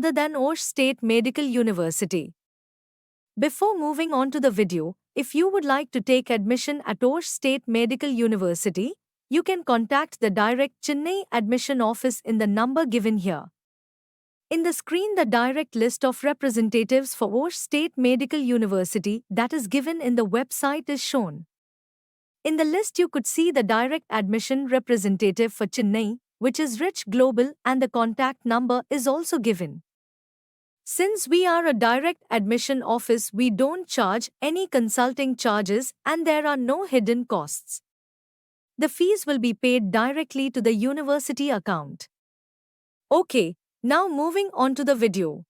other than Osh State Medical University. Before moving on to the video, if you would like to take admission at Osh State Medical University, you can contact the direct Chennai admission office in the number given here. In the screen, the direct list of representatives for Osh State Medical University that is given in the website is shown. In the list, you could see the direct admission representative for Chennai, which is Rich Global, and the contact number is also given. Since we are a direct admission office, we don't charge any consulting charges and there are no hidden costs. The fees will be paid directly to the university account. Okay, now moving on to the video.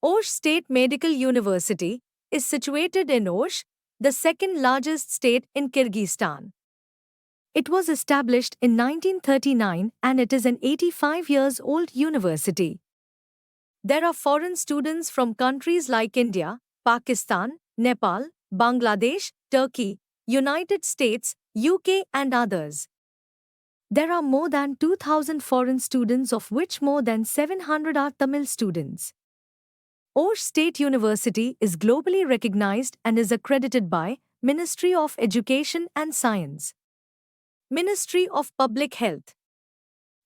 Osh State Medical University is situated in Osh, the second largest state in Kyrgyzstan. It was established in 1939 and it is an 85 years old university. There are foreign students from countries like India, Pakistan, Nepal, Bangladesh, Turkey, United States, UK and others. There are more than 2,000 foreign students, of which more than 700 are Tamil students. Osh State University is globally recognized and is accredited by Ministry of Education and Science, Ministry of Public Health,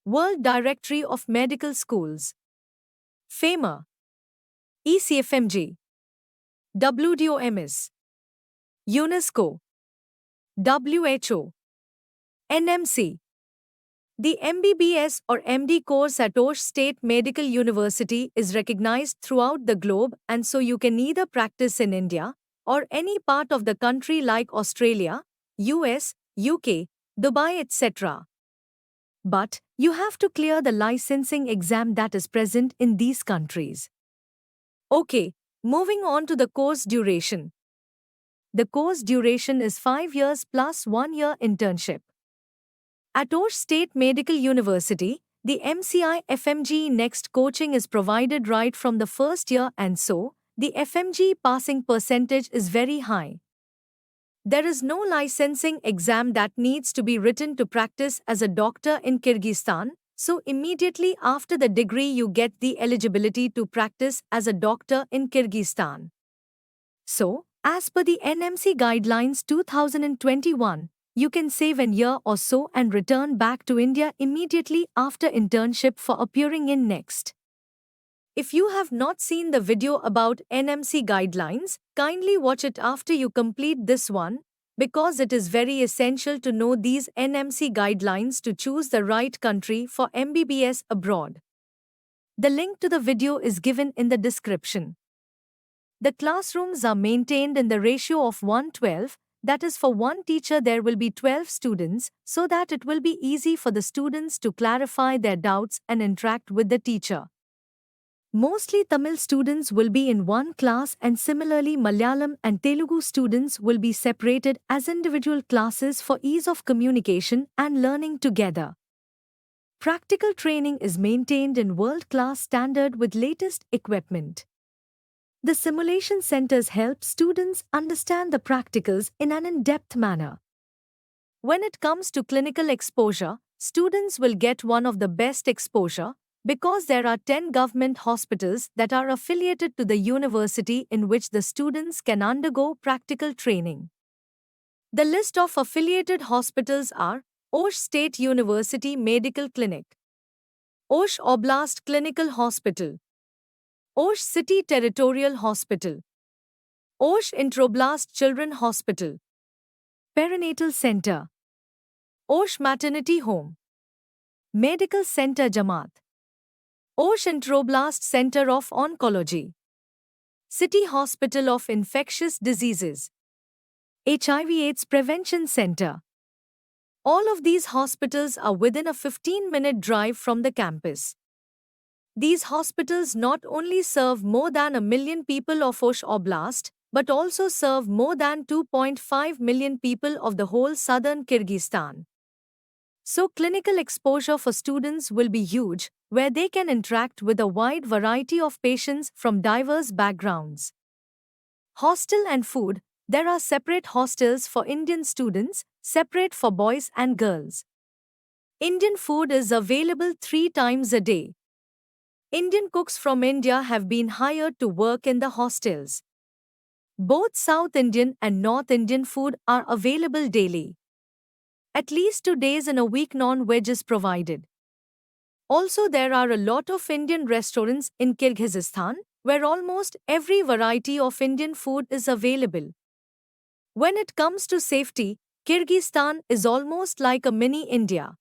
World Directory of Medical Schools, FAMA, ECFMG, WDOMS, UNESCO, WHO, NMC. The MBBS or MD course at Osh State Medical University is recognized throughout the globe, and so you can either practice in India or any part of the country like Australia, US, UK, Dubai, etc. But you have to clear the licensing exam that is present in these countries. Okay, moving on to the course duration. The course duration is 5 years plus 1 year internship. At Osh State Medical University, the MCI FMG Next coaching is provided right from the first year, and so the FMG passing percentage is very high. There is no licensing exam that needs to be written to practice as a doctor in Kyrgyzstan, so immediately after the degree you get the eligibility to practice as a doctor in Kyrgyzstan. So, as per the NMC Guidelines 2021, you can save an year or so and return back to India immediately after internship for appearing in Next. If you have not seen the video about NMC guidelines, kindly watch it after you complete this one, because it is very essential to know these NMC guidelines to choose the right country for MBBS abroad. The link to the video is given in the description. The classrooms are maintained in the ratio of 1:12, that is, for one teacher there will be 12 students, so that it will be easy for the students to clarify their doubts and interact with the teacher. Mostly Tamil students will be in one class, and similarly Malayalam and Telugu students will be separated as individual classes for ease of communication and learning together. Practical training is maintained in world-class standard with latest equipment. The simulation centers help students understand the practicals in an in-depth manner. When it comes to clinical exposure, students will get one of the best exposure, because there are 10 government hospitals that are affiliated to the university in which the students can undergo practical training. The list of affiliated hospitals are Osh State University Medical Clinic, Osh Oblast Clinical Hospital, Osh City Territorial Hospital, Osh Introblast Children Hospital, Perinatal Center, Osh Maternity Home, Medical Center Jamaat, Osh Introblast Center of Oncology, City Hospital of Infectious Diseases, HIV/AIDS Prevention Center. All of these hospitals are within a 15-minute drive from the campus. These hospitals not only serve more than 1 million people of Osh Oblast, but also serve more than 2.5 million people of the whole southern Kyrgyzstan. So clinical exposure for students will be huge, where they can interact with a wide variety of patients from diverse backgrounds. Hostel and food. There are separate hostels for Indian students, separate for boys and girls. Indian food is available 3 times a day. Indian cooks from India have been hired to work in the hostels. Both South Indian and North Indian food are available daily. At least 2 days in a week non-veg is provided. Also, there are a lot of Indian restaurants in Kyrgyzstan, where almost every variety of Indian food is available. When it comes to safety, Kyrgyzstan is almost like a mini India.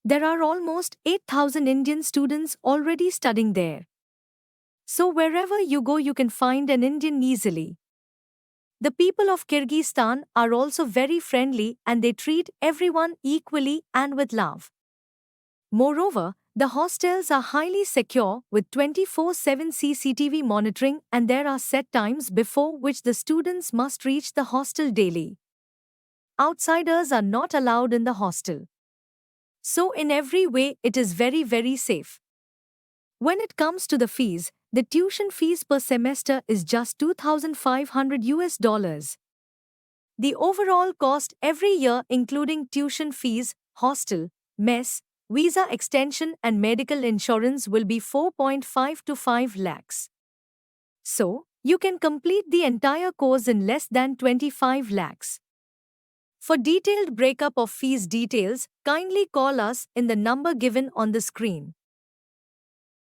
There are almost 8,000 Indian students already studying there. So wherever you go, you can find an Indian easily. The people of Kyrgyzstan are also very friendly and they treat everyone equally and with love. Moreover, the hostels are highly secure with 24/7 CCTV monitoring and there are set times before which the students must reach the hostel daily. Outsiders are not allowed in the hostel. So in every way it is very very safe. When it comes to the fees, the tuition fees per semester is just $2,500. The overall cost every year including tuition fees, hostel, mess, visa extension and medical insurance will be 4.5 to 5 lakhs. So, you can complete the entire course in less than 25 lakhs. For detailed breakup of fees details, kindly call us in the number given on the screen.